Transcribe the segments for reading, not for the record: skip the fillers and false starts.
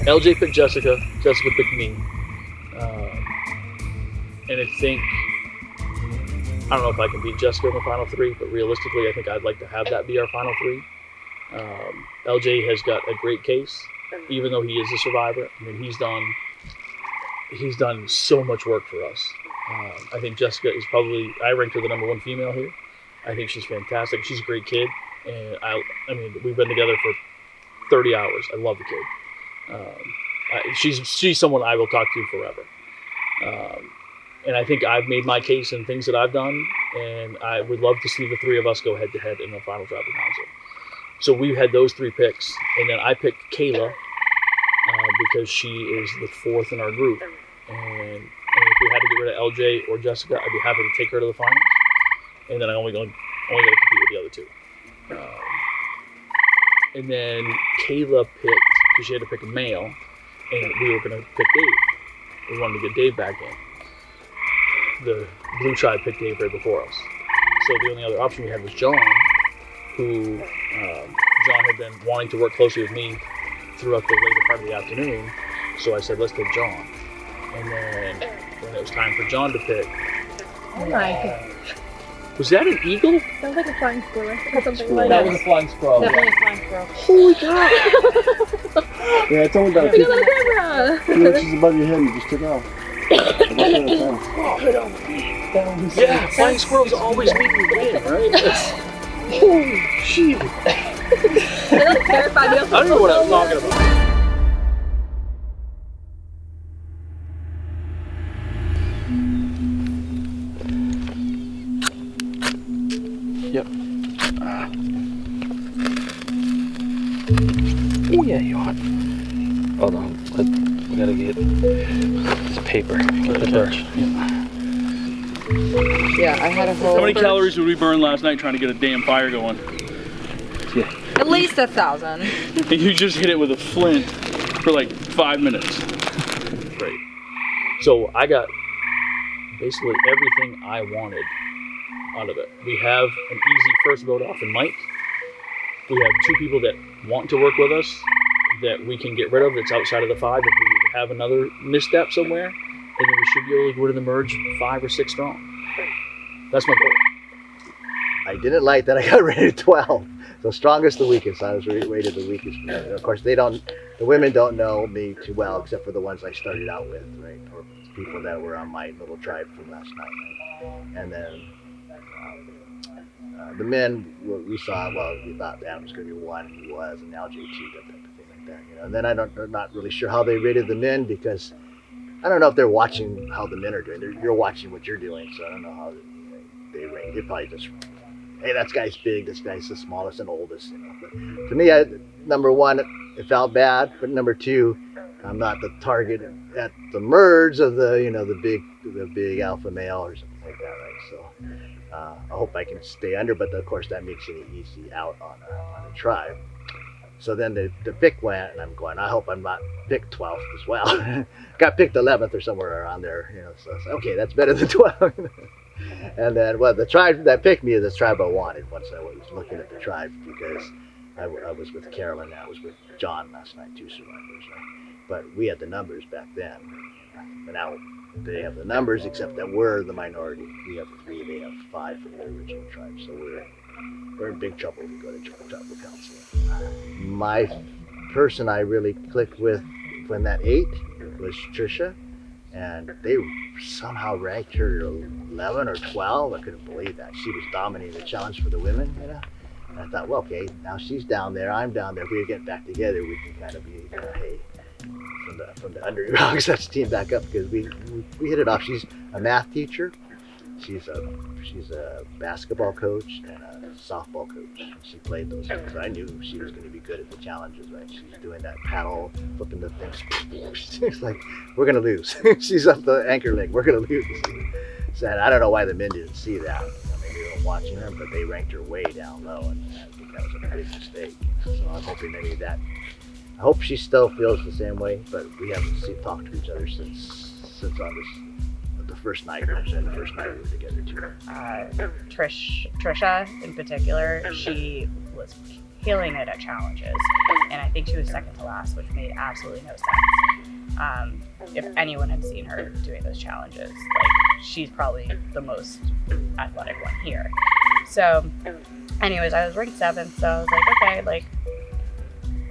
LJ picked Jessica. Jessica picked me. And I think, I don't know if I can beat Jessica in the final three, but realistically, I think I'd like to have that be our final three. LJ has got a great case, even though he is a survivor. I mean, he's done so much work for us. I think Jessica is probably, I ranked her the #1 female here. I think she's fantastic. She's a great kid, and I mean, we've been together for 30 hours. I love the kid. She's someone I will talk to forever. And I think I've made my case in things that I've done, and I would love to see the three of us go head to head in the final tribal council. So we had those three picks, and then I picked Kayla because she is the fourth in our group. And if we had to get rid of LJ or Jessica, I'd be happy to take her to the finals. And then I'm only going to compete with the other two. And then Kayla picked, because she had to pick a male, and we were going to pick Dave. We wanted to get Dave back in. The blue tribe picked Dave right before us. So the only other option we had was John, who John had been wanting to work closely with me throughout the later part of the afternoon. So I said, let's take John. And then when it was time for John to pick, oh my God. Was that an eagle? Sounds like a flying squirrel or something like That that. was a flying squirrel. Definitely a flying squirrel. Holy cow! Yeah, I told that. Look at the camera! You know, she's above your head and you just took off. Yeah, flying squirrels always make me win, right? Holy shit! That terrified me. I don't know what I'm talking about. Yep. Oh yeah, you are. Hold on. We gotta get this paper. Get the touch. Yeah, I had a whole. How many calories did we burn last night trying to get a damn fire going? Yeah. At least 1,000. And you just hit it with a flint for like 5 minutes. Great. So I got basically everything I wanted out of it. We have an easy first vote off in Mike. We have 2 people that want to work with us that we can get rid of that's outside of the 5 if we have another misstep somewhere, and then we should be able to go to the merge 5 or 6 strong. That's my goal. I didn't like that I got rated 12. So strongest to weakest. I was rated the weakest. Of course, the women don't know me too well, except for the ones I started out with, right? Or people that were on my little tribe from last night. Right? And then the men, we saw, well, we thought Adam was going to be 1, he was, and now J2, that type of thing like that. You know? And then I'm not really sure how they rated the men, because I don't know if they're watching how the men are doing. You're watching what you're doing, so I don't know how they rate. They probably just, hey, that guy's big, this guy's the smallest and oldest. You know? But to me, number 1, it felt bad, but number 2, I'm not the target at the merge of the big alpha male or something like that, right? So I hope I can stay under, but of course that makes it easy out on a tribe. So then the pick went, and I'm going, I hope I'm not picked 12th as well. Got picked 11th or somewhere around there, so okay, that's better than 12. And then, well, the tribe that picked me is the tribe I wanted once I was looking at the tribe, because I was with CAROLYN, I was with John last night, 2 survivors, right? But we had the numbers back then, but now they have the numbers, except that we're the minority. We have 3, they have 5 from their original tribe, so we're in big trouble if we go to tribal council. My person I really clicked with when that 8 was Trisha, and they somehow ranked her 11 or 12. I couldn't believe that. She was dominating the challenge for the women, And I thought, well, okay, now she's down there, I'm down there. If we get back together, we can kind of be, hey, from the underdogs, let's team back up, because we hit it off. She's a math teacher. She's a basketball coach and a softball coach. She played those things. So I knew she was going to be good at the challenges, right? She's doing that paddle, flipping the things. She's like, we're going to lose. She's up the anchor leg. We're going to lose. So I don't know why the men didn't see that. Maybe they were watching her, but they ranked her way down low, and I think that was a big mistake. So I'm hoping maybe that. I hope she still feels the same way, but we haven't talked to each other since on the first night. The first night we were together too. Trisha in particular, she was killing it at challenges. And I think she was second to last, which made absolutely no sense. If anyone had seen her doing those challenges, like, she's probably the most athletic one here. So anyways, I was ranked 7th, so I was like, okay, like,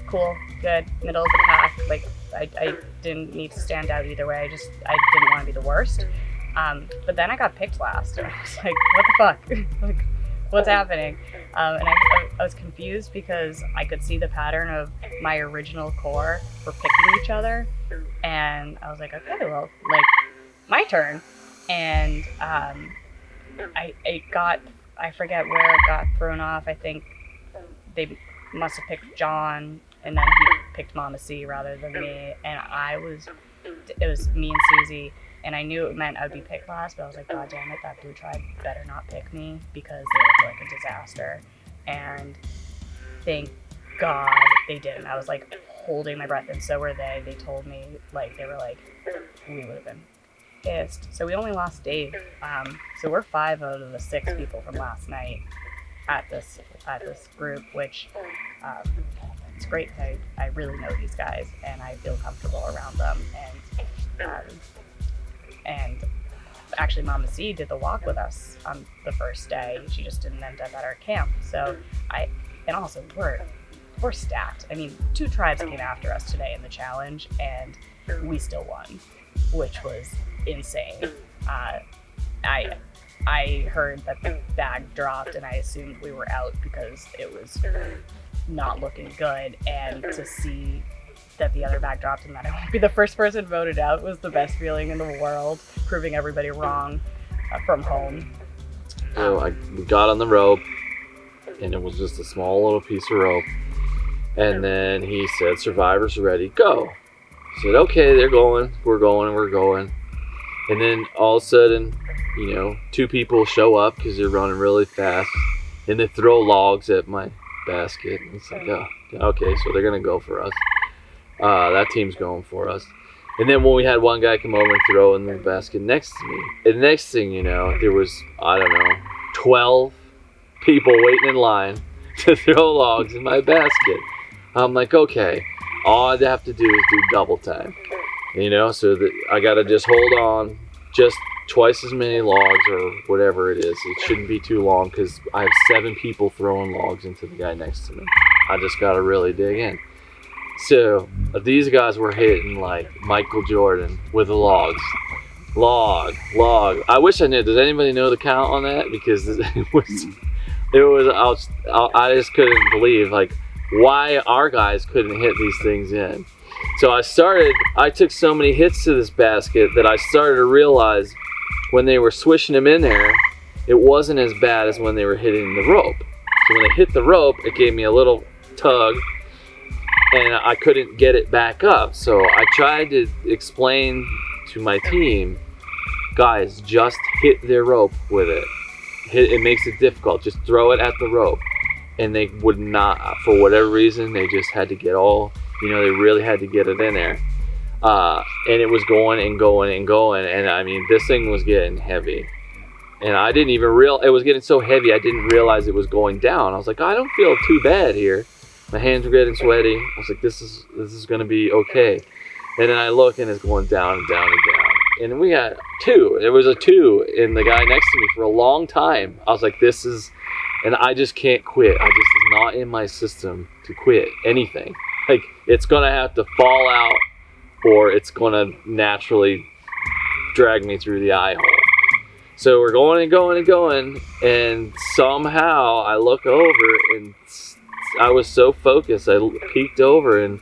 cool, good, middle of the pack. Like, I didn't need to stand out either way. I didn't want to be the worst. But then I got picked last, and I was like, what the fuck? Like, what's happening? And I was confused because I could see the pattern of my original core were picking each other. And I was like, okay, well, like, my turn. And I forget where it got thrown off. I think they must have picked John, and then he picked Mama C rather than me. And it was me and Susie. And I knew it meant I would be picked last, but I was like, God damn it, that blue tribe better not pick me because they look like a disaster. And thank God they didn't. I was like holding my breath, and so were they. They told me, like, they were like, we would have been pissed. So we only lost Dave. So we're 5 out of the 6 people from last night at this group, which it's great because I really know these guys and I feel comfortable around them. And actually, Mama C did the walk with us on the first day. She just didn't end up at our camp. So and also we're stacked. I mean, 2 tribes came after us today in the challenge, and we still won, which was insane. I heard that the bag dropped, and I assumed we were out because it was not looking good. And to see that the other bag dropped and that I won't be the first person voted out was the best feeling in the world, proving everybody wrong from home. So we got on the rope, and it was just a small little piece of rope. And then he said, survivors ready, go. I said, okay, they're going, we're going. And then all of a sudden, 2 people show up because they're running really fast, and they throw logs at my basket. And it's like, oh, okay, so they're going to go for us. That team's going for us. And then when we had one guy come over and throw in the basket next to me, and the next thing you know, there was, 12 people waiting in line to throw logs in my basket. I'm like, okay, all I'd have to do is do double time, so that I got to just hold on just twice as many logs or whatever it is. It shouldn't be too long because I have 7 people throwing logs into the guy next to me. I just got to really dig in. So these guys were hitting like Michael Jordan with the logs. Log. I wish I knew. Does anybody know the count on that? Because I just couldn't believe like why our guys couldn't hit these things in. So I took so many hits to this basket that I started to realize when they were swishing them in there, it wasn't as bad as when they were hitting the rope. So when they hit the rope, it gave me a little tug, and I couldn't get it back up. So I tried to explain to my team, guys, just hit their rope with it. It makes it difficult. Just throw it at the rope. And they would not, for whatever reason, they just had to get they really had to get it in there. And it was going. And I mean, this thing was getting heavy. And I didn't even it was getting so heavy, I didn't realize it was going down. I was like, I don't feel too bad here. My hands were getting sweaty. I was like, this is going to be okay. And then I look, and it's going down and down and down. And we got 2. There was a 2 in the guy next to me for a long time. I was like, and I just can't quit. It's not in my system to quit anything. Like, it's going to have to fall out, or it's going to naturally drag me through the eye hole. So we're going and going, and somehow I look over, and I was so focused, I peeked over and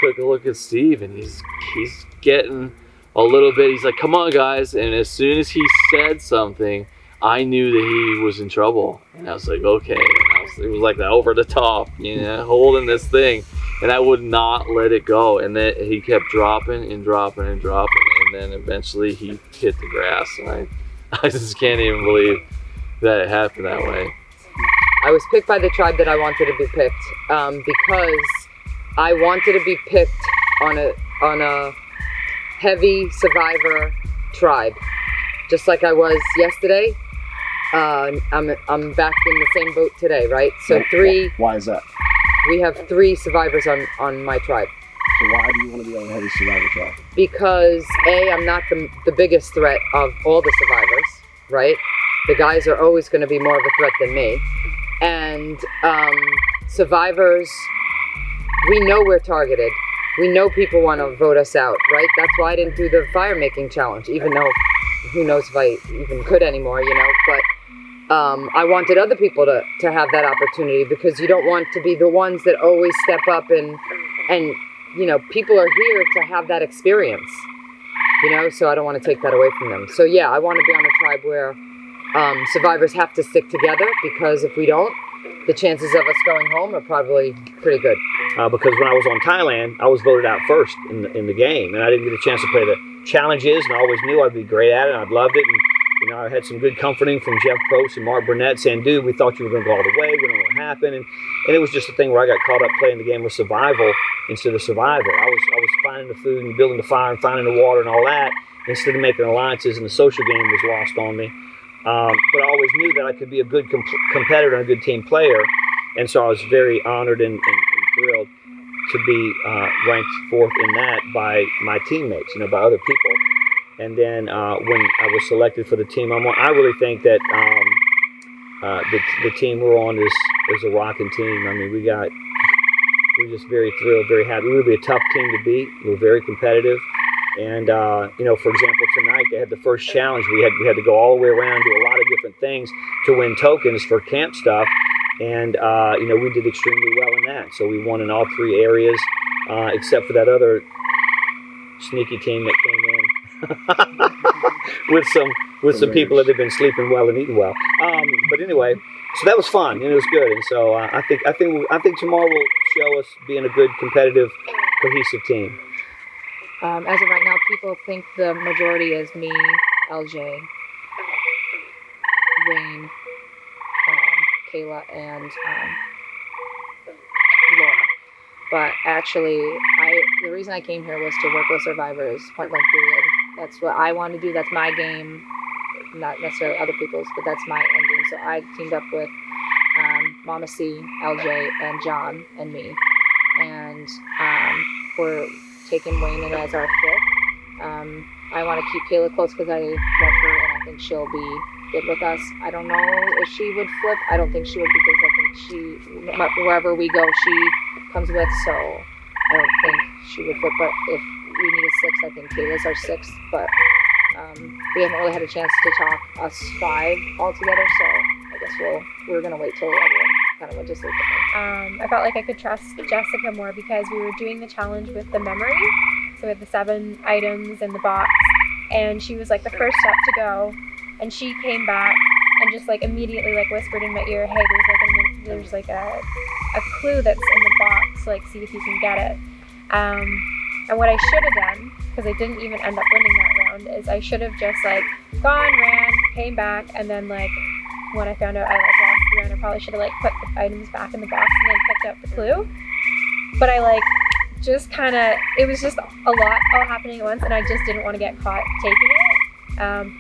took a look at Steve, and he's getting a little bit, he's like, come on guys, and as soon as he said something, I knew that he was in trouble, and I was like, okay, it was like that over the top, holding this thing, and I would not let it go, and then he kept dropping, and then eventually he hit the grass, and I just can't even believe that it happened that way. I was picked by the tribe that I wanted to be picked because I wanted to be picked on a heavy survivor tribe, just like I was yesterday. I'm back in the same boat today, right? So 3. Why is that? We have 3 survivors on my tribe. So why do you want to be on the heavy survivor tribe? Because I'm not the biggest threat of all the survivors, right? The guys are always going to be more of a threat than me. And survivors, we know we're targeted. We know people want to vote us out, right? That's why I didn't do the fire making challenge, even though who knows if I even could anymore, you know? But I wanted other people to have that opportunity, because you don't want to be the ones that always step up and you know, people are here to have that experience, you know, so I don't want to take that away from them. So yeah, I want to be on a tribe where survivors have to stick together, because if we don't, the chances of us going home are probably pretty good. Because when I was on Thailand, I was voted out first in the game, and I didn't get a chance to play the challenges, and I always knew I'd be great at it, and I'd loved it. And you know, I had some good comforting from Jeff Probst and Mark Burnett saying, dude, we thought you were going to go all the way, we don't know what happened. And it was just a thing where I got caught up playing the game of survival instead of survivor. I was finding the food and building the fire and finding the water and all that, instead of making alliances, and the social game was lost on me. But I always knew that I could be a good competitor and a good team player, and so I was very honored and thrilled to be ranked 4th in that by my teammates, you know, by other people. And then when I was selected for the team I'm on, I really think that the team we're on is a rocking team. I mean, we're just very thrilled, very happy. We'll be a tough team to beat. We're very competitive. And you know, for example, tonight they had the first challenge. We had to go all the way around, do a lot of different things to win tokens for camp stuff. And you know, we did extremely well in that. So we won in all 3 areas, except for that other sneaky team that came in with some people that had been sleeping well and eating well. But anyway, so that was fun and it was good. And so I think tomorrow will show us being a good, competitive, cohesive team. As of right now, people think the majority is me, LJ, Wayne, Kayla, and Laura. But actually, the reason I came here was to work with survivors, point blank period. That's what I want to do. That's my game, not necessarily other people's, but that's my end game. So I teamed up with Mama C, LJ, and John, and me. And we're taking Wayne in as our 5th. I want to keep Kayla close because I love her, and I think she'll be good with us. I don't know if she would flip. I don't think she would, because I think wherever we go, she comes with, so I don't think she would flip. But if we need a 6th, I think Kayla's our 6th. But we haven't really had a chance to talk us 5 all together, so I guess we're gonna wait till everyone kind of went to sleep. I felt like I could trust Jessica more because we were doing the challenge with the memory. So we had the 7 items in the box, and she was like the first up to go, and she came back and just like immediately like whispered in my ear, hey, there's like a clue that's in the box, like see if you can get it. And what I should have done, because I didn't even end up winning that round, is I should have just like gone, ran, came back, and then like when I found out I like lost the round, I probably should have like put the items back in the box and then picked up the clue. But I like just kind of, it was just a lot all happening at once, and I just didn't want to get caught taking it.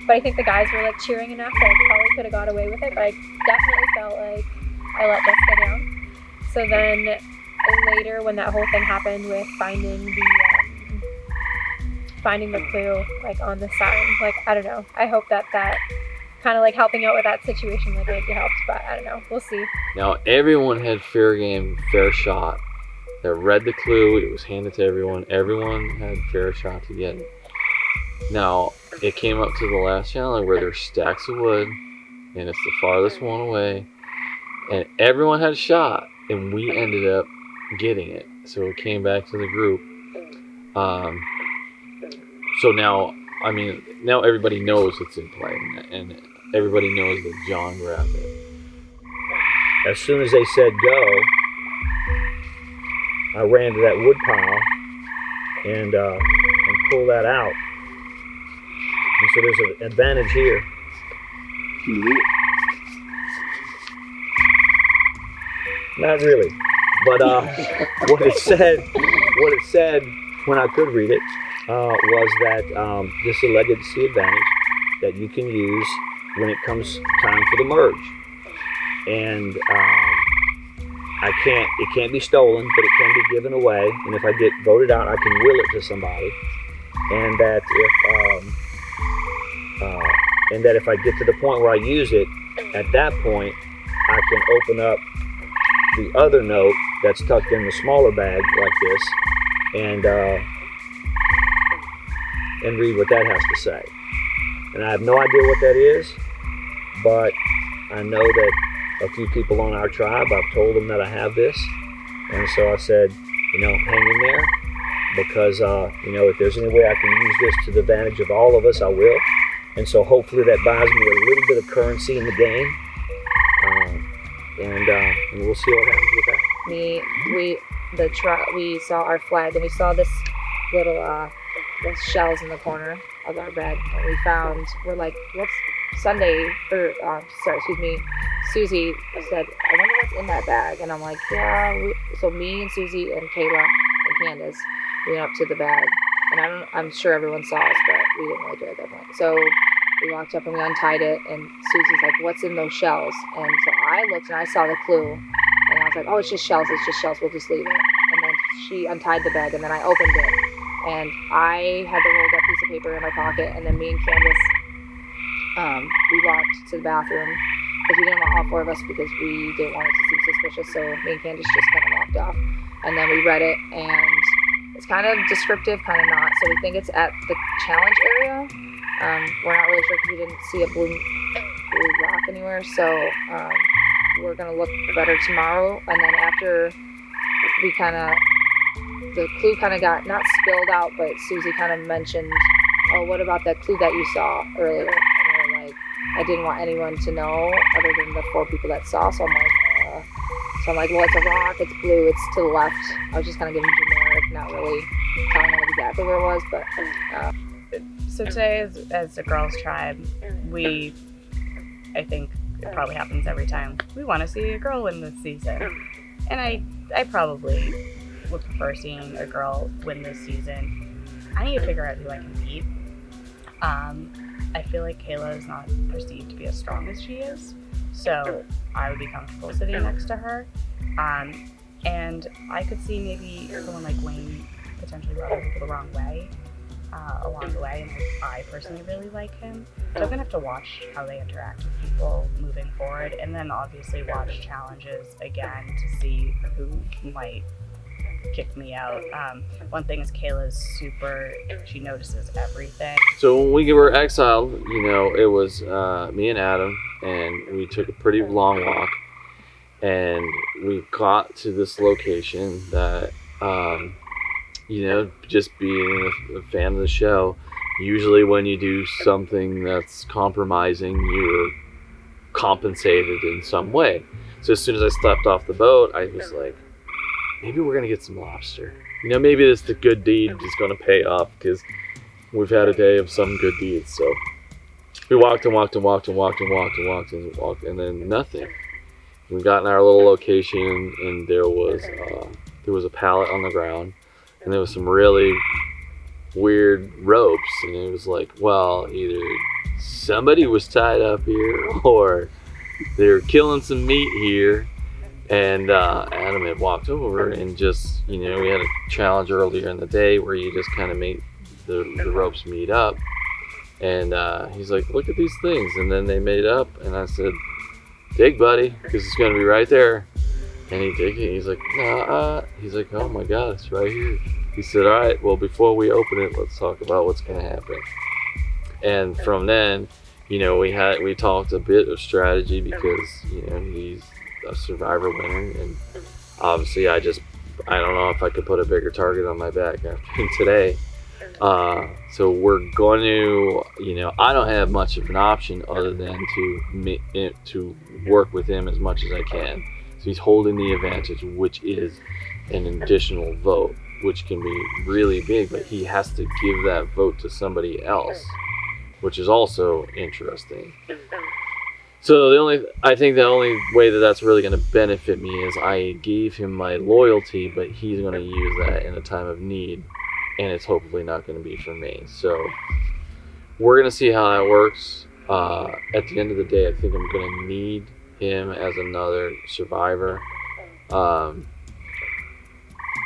But I think the guys were like cheering enough that I probably could have got away with it, but I definitely felt like I let Jessica down. So then later when that whole thing happened with finding the clue like on the sign, like I don't know, I hope that kind of like helping out with that situation like maybe helped, but I don't know, we'll see. Now everyone had fair game, fair shot. They read the clue, it was handed to everyone. Everyone had fair shot to get it. Now it came up to the last challenge where there's stacks of wood and it's the farthest one away, and everyone had a shot, and we ended up getting it. So it came back to the group. So now, I mean, now everybody knows it's in play, and everybody knows that John grabbed it. As soon as they said go, I ran to that wood pile and pulled that out. And so there's an advantage here. Can you read it? Not really, but what it said when I could read it was that this is a legacy advantage that you can use when it comes time for the merge. And it can't be stolen, but it can be given away. And if I get voted out, I can will it to somebody. And that if I get to the point where I use it, at that point, I can open up the other note that's tucked in the smaller bag like this, and read what that has to say. And I have no idea what that is, but I know that a few people on our tribe, I've told them that I have this. And so I said, hang in there, because, if there's any way I can use this to the advantage of all of us, I will. And so hopefully that buys me a little bit of currency in the game. And we'll see what happens with that. We saw our flag, and we saw this little the shells in the corner of our bed, and we're like, what's Sunday, Susie said, I wonder what's in that bag. And I'm like, yeah. So me and Susie and Kayla and Candace, we went up to the bag, and I'm sure everyone saw us, but we didn't really care at that point. So we walked up and we untied it, and Susie's like, what's in those shells? And so I looked and I saw the clue, and I was like, oh, it's just shells, we'll just leave it. And then she untied the bag, and then I opened it, and I had the rolled up piece of paper in my pocket, and then me and Candace, we walked to the bathroom, because we didn't want all four of us, because we didn't want it to seem suspicious, so me and Candace just kind of walked off. And then we read it, and it's kind of descriptive, kind of not, so we think it's at the challenge area. We're not really sure because we didn't see a blue rock anywhere, so we're going to look better tomorrow. And then after the clue kind of got, not spilled out, but Susie kind of mentioned, oh, what about that clue that you saw earlier? And we were like, I didn't want anyone to know other than the 4 people that saw, so I'm like, well, it's a rock, it's blue, it's to the left. I was just kind of giving generic, not really telling them exactly where it was, but... So today, as a girls' tribe, I think it probably happens every time, we want to see a girl win this season. And I probably would prefer seeing a girl win this season. I need to figure out who I can beat. I feel like Kayla is not perceived to be as strong as she is, so I would be comfortable sitting next to her. And I could see maybe someone like Wayne potentially rubbing people the wrong way along the way, and I personally really like him. So I'm gonna have to watch how they interact with people moving forward, and then obviously watch challenges again to see who might kick me out. One thing is Kayla's she notices everything. So when we were exiled, it was me and Adam, and we took a pretty long walk, and we got to this location that, just being a fan of the show, usually when you do something that's compromising, you're compensated in some way. So as soon as I stepped off the boat, I was like, maybe we're going to get some lobster. Maybe the good deed is going to pay off, because we've had a day of some good deeds. So we walked and walked and walked and walked and walked and walked and walked, and then nothing. We got in our little location, and there was a pallet on the ground, and there was some really weird ropes, and it was like, well, either somebody was tied up here, or they were killing some meat here. And Adam had walked over, and just, we had a challenge earlier in the day where you just kind of make the ropes meet up. And he's like, look at these things. And then they made up, and I said, dig, buddy, because it's going to be right there. And he digged it. He's like, he's like, oh my God, it's right here. He said, all right, well, before we open it, let's talk about what's going to happen. And from then, we talked a bit of strategy, because, he's a survivor winner, and obviously I don't know if I could put a bigger target on my back after today. So we're going to, I don't have much of an option other than to work with him as much as I can. So he's holding the advantage, which is an additional vote, which can be really big, but he has to give that vote to somebody else, which is also interesting. So I think the only way that that's really going to benefit me is I gave him my loyalty, but he's going to use that in a time of need, and it's hopefully not going to be for me. So we're going to see how that works. At the end of the day, I think I'm going to need him as another survivor.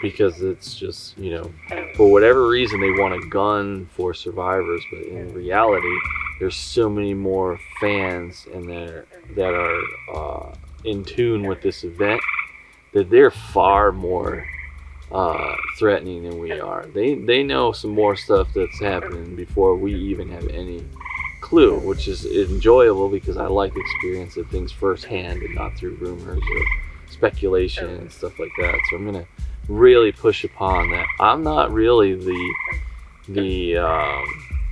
because it's just, you know, for whatever reason they want a gun for survivors, but in reality there's so many more fans in there that are in tune with this event that they're far more threatening than we are. They know some more stuff that's happening before we even have any clue, which is enjoyable because I like the experience of things firsthand and not through rumors or speculation and stuff like that. So I'm gonna really push upon that. I'm not really the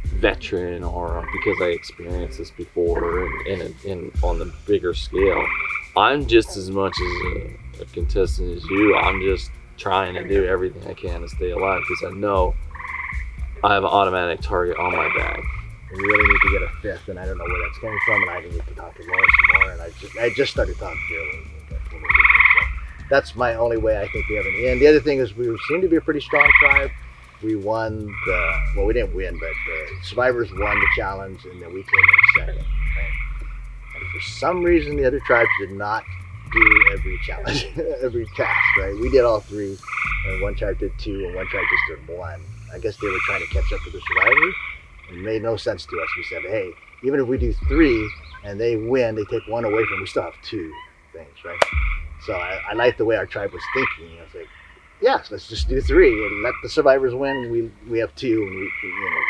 veteran, or because I experienced this before and on the bigger scale. I'm just as much as a contestant as you. I'm just trying to do everything I can to stay alive because I know I have an automatic target on my back. We really need to get a fifth, and I don't know where that's coming from, and I need to talk to Laura some more, and I just started talking to her. So that's my only way I think we have an in. The other thing is we seem to be a pretty strong tribe. We won well, we didn't win, but the survivors won the challenge, and then we came in second, right? And for some reason, the other tribes did not do every challenge, every task, right? We did all three, and one tribe did two, and one tribe just did one. I guess they were trying to catch up to the survivors. It made no sense to us. We said, hey, even if we do three and they win, they take one away from, we still have two things, right? So I like the way our tribe was thinking. I was like, yes, let's just do three and let the survivors win. We have two, and we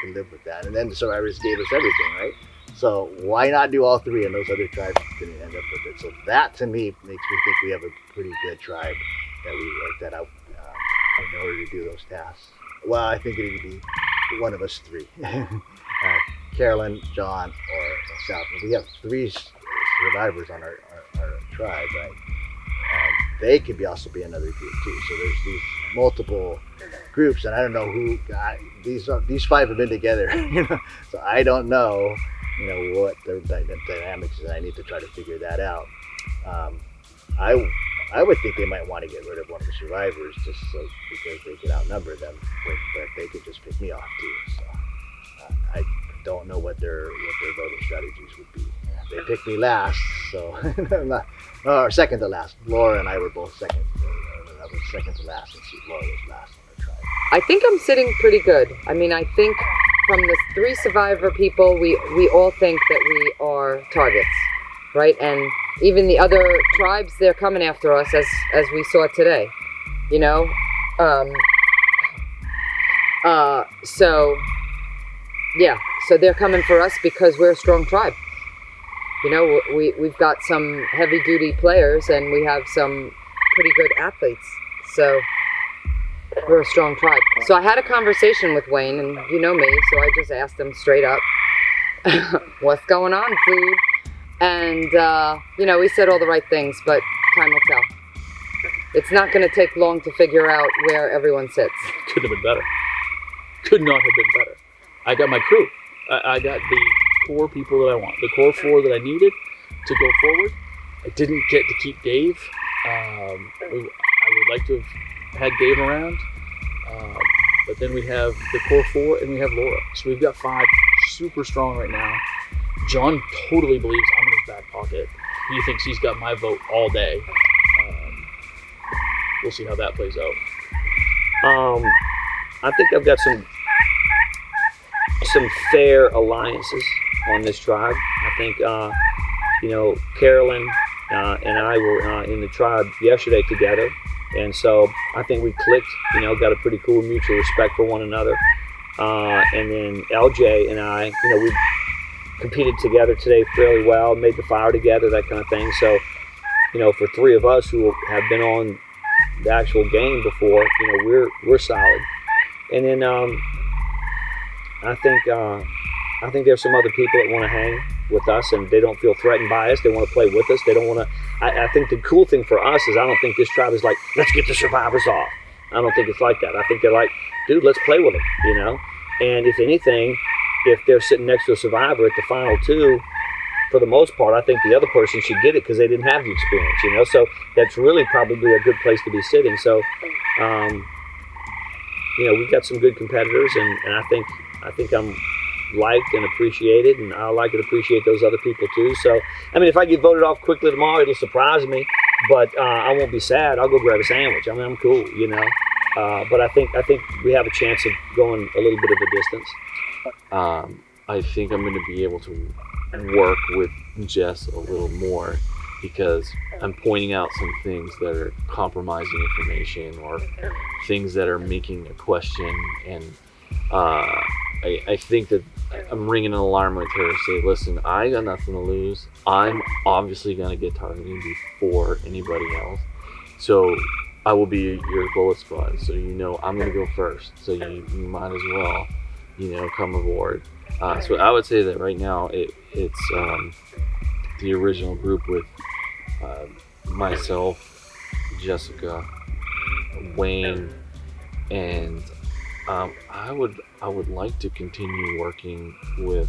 can live with that. And then the survivors gave us everything, right? So why not do all three? And those other tribes didn't end up with it. So that to me makes me think we have a pretty good tribe that we worked that out in order to do those tasks. Well, I think it would be one of us three. CAROLYN, John, or myself. We have three survivors on our tribe, right? They could also be another group too. So there's these multiple groups, and I don't know who. These five have been together, so I don't know, what the dynamics is. I need to try to figure that out. I would think they might want to get rid of one of the survivors just because they could outnumber them, but they could just pick me off too. So I don't know what their voting strategies would be. They picked me last, so I'm not, or second to last. Laura and I were both second. I was second to last, and Laura was last on her tribe. I think I'm sitting pretty good. I mean, I think from the three survivor people, we all think that we are targets, right? And even the other tribes, they're coming after us, as we saw today, So, yeah, so they're coming for us because we're a strong tribe. We've got some heavy-duty players, and we have some pretty good athletes. So we're a strong tribe. So I had a conversation with Wayne, and you know me, so I just asked him straight up, what's going on, food? And, he said all the right things, but time will tell. It's not going to take long to figure out where everyone sits. Couldn't have been better. Could not have been better. I got my crew. I got the core people that I want. The core four that I needed to go forward. I didn't get to keep Dave. I would like to have had Dave around. But then we have the core four and we have Laura. So we've got five super strong right now. John totally believes I'm in his back pocket. He thinks he's got my vote all day. We'll see how that plays out. I think I've got some fair alliances on this tribe. I think, CAROLYN and I were in the tribe yesterday together, and so I think we clicked. Got a pretty cool mutual respect for one another. And then LJ and I, we competed together today fairly well, made the fire together, that kind of thing. So, for three of us who have been on the actual game before, we're solid. And then I think there's some other people that want to hang with us, and they don't feel threatened by us. They want to play with us. They don't want to. I think the cool thing for us is I don't think this tribe is like, let's get the survivors off. I don't think it's like that. I think they're like, dude, let's play with them, And if anything, if they're sitting next to a survivor at the final two, for the most part, I think the other person should get it because they didn't have the experience, So that's really probably a good place to be sitting. So, we've got some good competitors, and I think I'm liked and appreciated, and I like and appreciate those other people too. So, if I get voted off quickly tomorrow, it'll surprise me. but I won't be sad. I'll go grab a sandwich. I mean, I'm cool, you know. But I think we have a chance of going a little bit of a distance. I think I'm going to be able to work with Jess a little more because I'm pointing out some things that are compromising information or things that are making a question, and I think that I'm ringing an alarm with her. Say, listen, I got nothing to lose. I'm obviously going to get targeted before anybody else, so I will be your bullet squad. So you know I'm going to go first. So you might as well, you know, come aboard. So I would say that right now it's the original group with myself, Jessica, Wayne, and I would like to continue working with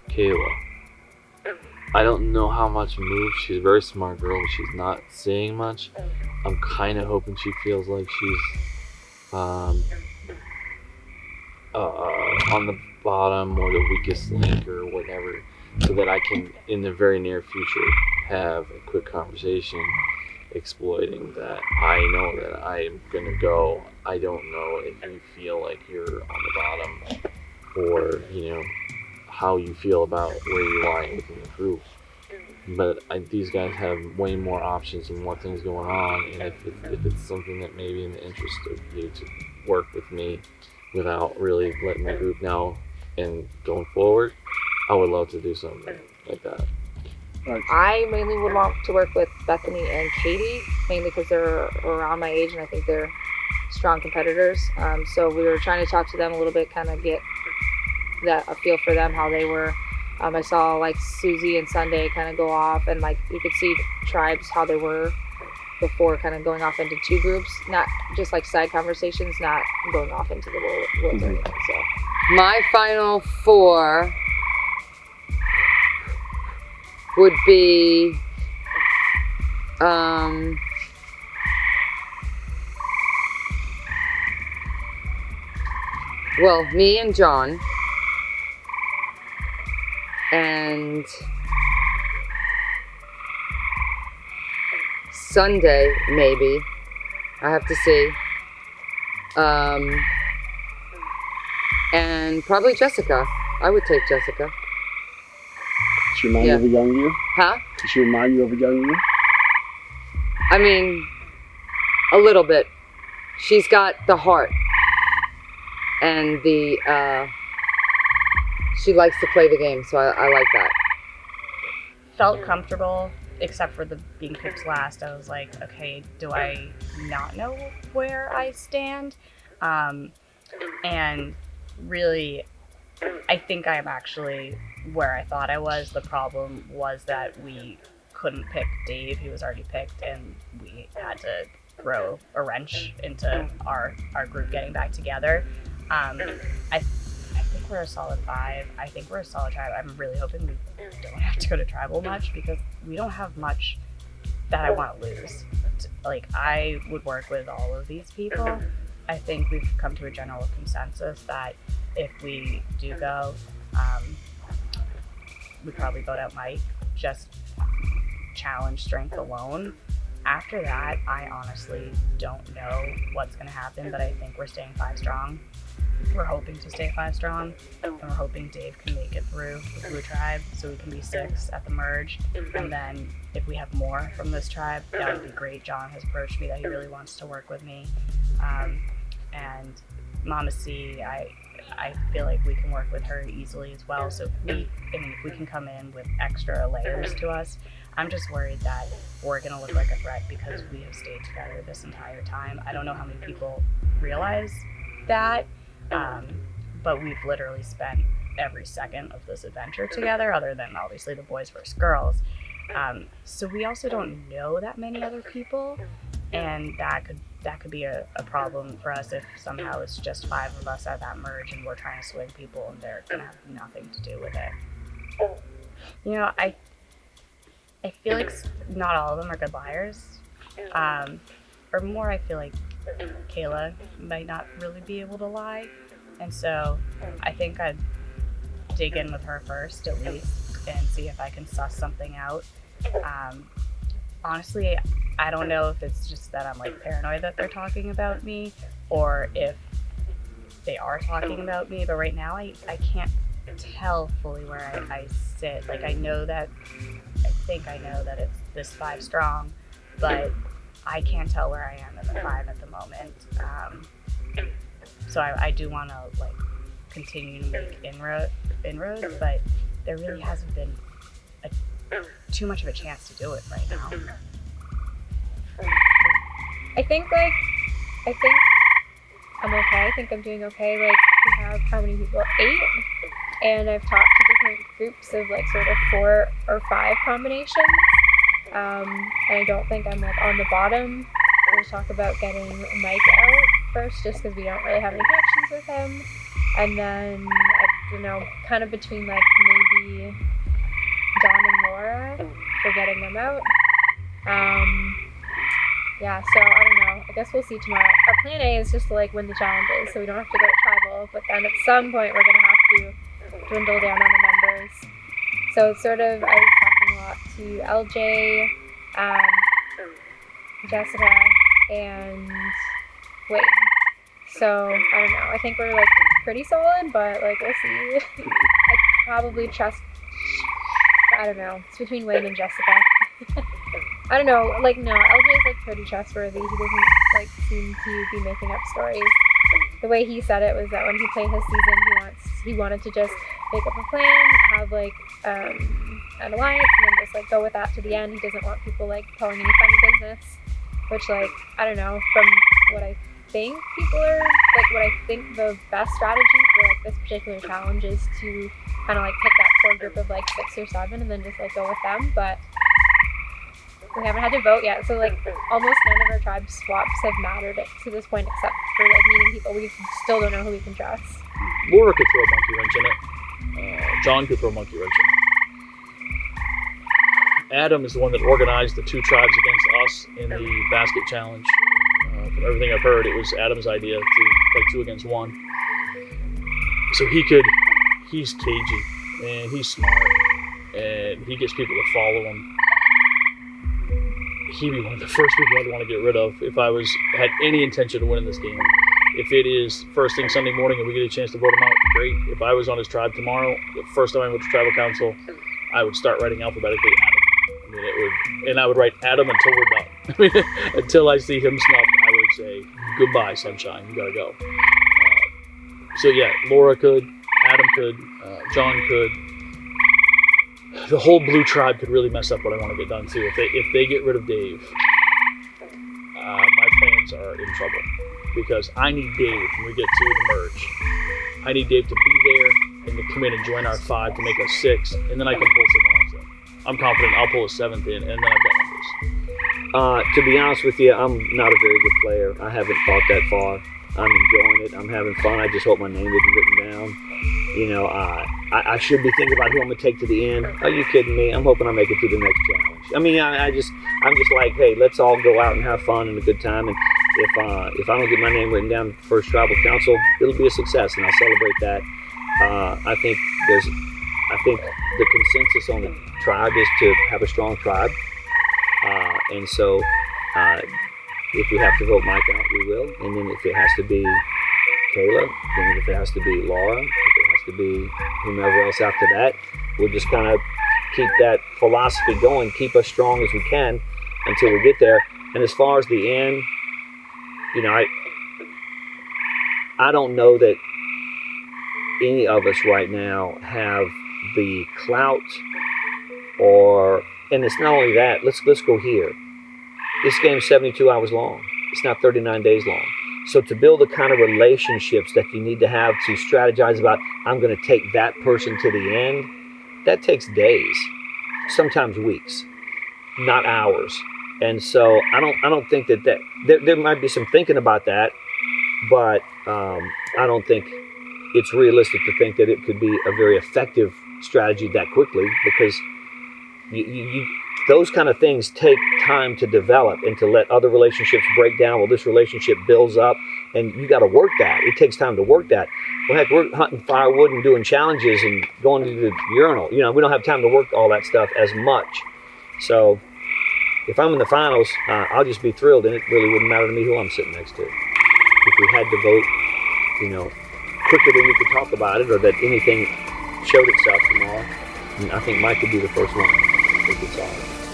Kayla. I don't know how much moves. She's a very smart girl. She's not saying much. I'm kind of hoping she feels like she's on the bottom or the weakest link or whatever, so that I can, in the very near future, have a quick conversation exploiting that. I know that I am gonna go. I don't know if you feel like you're on the bottom, or you know how you feel about where you lie within the group. But these guys have way more options and more things going on, and if it's something that maybe in the interest of you to work with me without really letting the group know and going forward, I would love to do something like that. I mainly would want to work with Bethany and Katie, mainly because they're around my age and I think they're strong competitors. So we were trying to talk to them a little bit, kind of get a feel for them, how they were. I saw like Susie and Sunday kind of go off, and like you could see tribes how they were before, kind of going off into two groups, not just like side conversations, not going off into the woods or anything. So My final four would be well, me and John, and Sunday maybe. I have to see. And probably Jessica. I would take Jessica. Does she remind you of a young you? Huh? Does she remind you of a young you? I mean, a little bit. She's got the heart. And she likes to play the game, so I like that. Felt comfortable, except for the being picked last. I was like, okay, do I not know where I stand? And really, I think I'm actually where I thought I was. The problem was that we couldn't pick Dave. He was already picked, and we had to throw a wrench into our group getting back together. I think we're a solid 5. I think we're a solid tribe. I'm really hoping we don't have to go to tribal much, because we don't have much that I want to lose. Like, I would work with all of these people. I think we've come to a general consensus that if we do go, we probably vote out Mike, just challenge strength alone. After that, I honestly don't know what's going to happen, but I think we're staying 5 strong. We're hoping to stay 5 strong, and we're hoping Dave can make it through the Blue Tribe so we can be 6 at the merge. And then if we have more from this tribe, that would be great. John has approached me that he really wants to work with me. And Mama C, I feel like we can work with her easily as well. So if we can come in with extra layers to us. I'm just worried that we're going to look like a threat because we have stayed together this entire time. I don't know how many people realize that, but we've literally spent every second of this adventure together, other than obviously the boys versus girls. So we also don't know that many other people, and that could be a problem for us if somehow it's just 5 of us at that merge and we're trying to swing people and they're going to have nothing to do with it. You know, I feel like not all of them are good liars. Or more, I feel like Kayla might not really be able to lie. And so I think I'd dig in with her first, at least, and see if I can suss something out. honestly, I don't know if it's just that I'm like paranoid that they're talking about me, or if they are talking about me. But right now, I can't tell fully where I sit. Like I think I know that it's this 5 strong, but I can't tell where I am in the 5 at the moment. So I do want to like continue to make inroads, but there really hasn't been too much of a chance to do it right now. I think I'm okay. I think I'm doing okay. Like we have how many people? 8, and I've talked to different groups of like sort of 4 or 5 combinations. And I don't think I'm like on the bottom. We'll talk about getting Mike out first, just because we don't really have any connections with him, and then I don't know, kind of between like maybe John and Laura for getting them out. Yeah, so I don't know. I guess we'll see tomorrow. Our plan A is just to like win the challenges, so we don't have to go to tribal. But then at some point, we're gonna have to dwindle down on the numbers. So it's sort of, I was talking a lot to LJ, Jessica, and Wade. So I don't know. I think we're like pretty solid, but like we'll see. I probably trust. I don't know. It's between Wade and Jessica. I don't know, like, no, LJ is, like, pretty trustworthy. He doesn't, like, seem to be making up stories. The way he said it was that when he played his season, he wanted to just make up a plan, have, like, an alliance, and then just, like, go with that to the end. He doesn't want people, like, pulling any funny business, which, like, I don't know, from what I think people are, like, what I think the best strategy for, like, this particular challenge is to kind of, like, pick that core group of, like, 6 or 7 and then just, like, go with them, but we haven't had to vote yet, so like almost none of our tribe swaps have mattered to this point, except for like meeting people. We still don't know who we can trust. Laura could throw a monkey wrench in it. John could throw a monkey wrench in it. Adam is the one that organized the 2 tribes against us in the basket challenge. From everything I've heard, it was Adam's idea to play 2 against 1. So he's cagey, and he's smart, and he gets people to follow him. He'd be one of the first people I'd want to get rid of if I had any intention of winning this game. If it is first thing Sunday morning and we get a chance to vote him out, great. If I was on his tribe tomorrow, the first time I went to tribal council, I would start writing alphabetically Adam. I would write Adam until we're done. Until I see him snubbed, I would say, goodbye, sunshine, you gotta go. So yeah, Laura could, Adam could, John could. The whole blue tribe could really mess up what I want to get done too. If they get rid of Dave, my plans are in trouble, because I need Dave when we get to the merge. I need Dave to be there and to come in and join our 5 to make us 6, and then I can pull someone else in. I'm confident I'll pull a 7th in, and then I've got numbers. To be honest with you, I'm not a very good player. I haven't thought that far. I'm enjoying it. I'm having fun. I just hope my name isn't written down. You know, I should be thinking about who I'm gonna take to the end. Are you kidding me? I'm hoping I make it through the next challenge. I mean, I'm just like, hey, let's all go out and have fun and a good time. And if I don't get my name written down at the first tribal council, it'll be a success, and I'll celebrate that. I think the consensus on the tribe is to have a strong tribe, and so if we have to vote Mike out, we will. And then if it has to be Kayla, then if it has to be Laura, if it has to be whomever else after that, we'll just kind of keep that philosophy going, keep us strong as we can until we get there. And as far as the end, you know, I don't know that any of us right now have the clout, and it's not only that, let's go here. This game's 72 hours long. It's not 39 days long. So to build the kind of relationships that you need to have to strategize about, I'm going to take that person to the end, that takes days, sometimes weeks, not hours. And so I don't think that there might be some thinking about that, but I don't think it's realistic to think that it could be a very effective strategy that quickly, because those kind of things take time to develop and to let other relationships break down. Well, this relationship builds up, and you got to work that. It takes time to work that. Well, heck, we're hunting firewood and doing challenges and going to the urinal. You know, we don't have time to work all that stuff as much. So if I'm in the finals, I'll just be thrilled, and it really wouldn't matter to me who I'm sitting next to. If we had to vote, you know, quicker than we could talk about it, or that anything showed itself tomorrow, I think Mike could be the first one that gets on.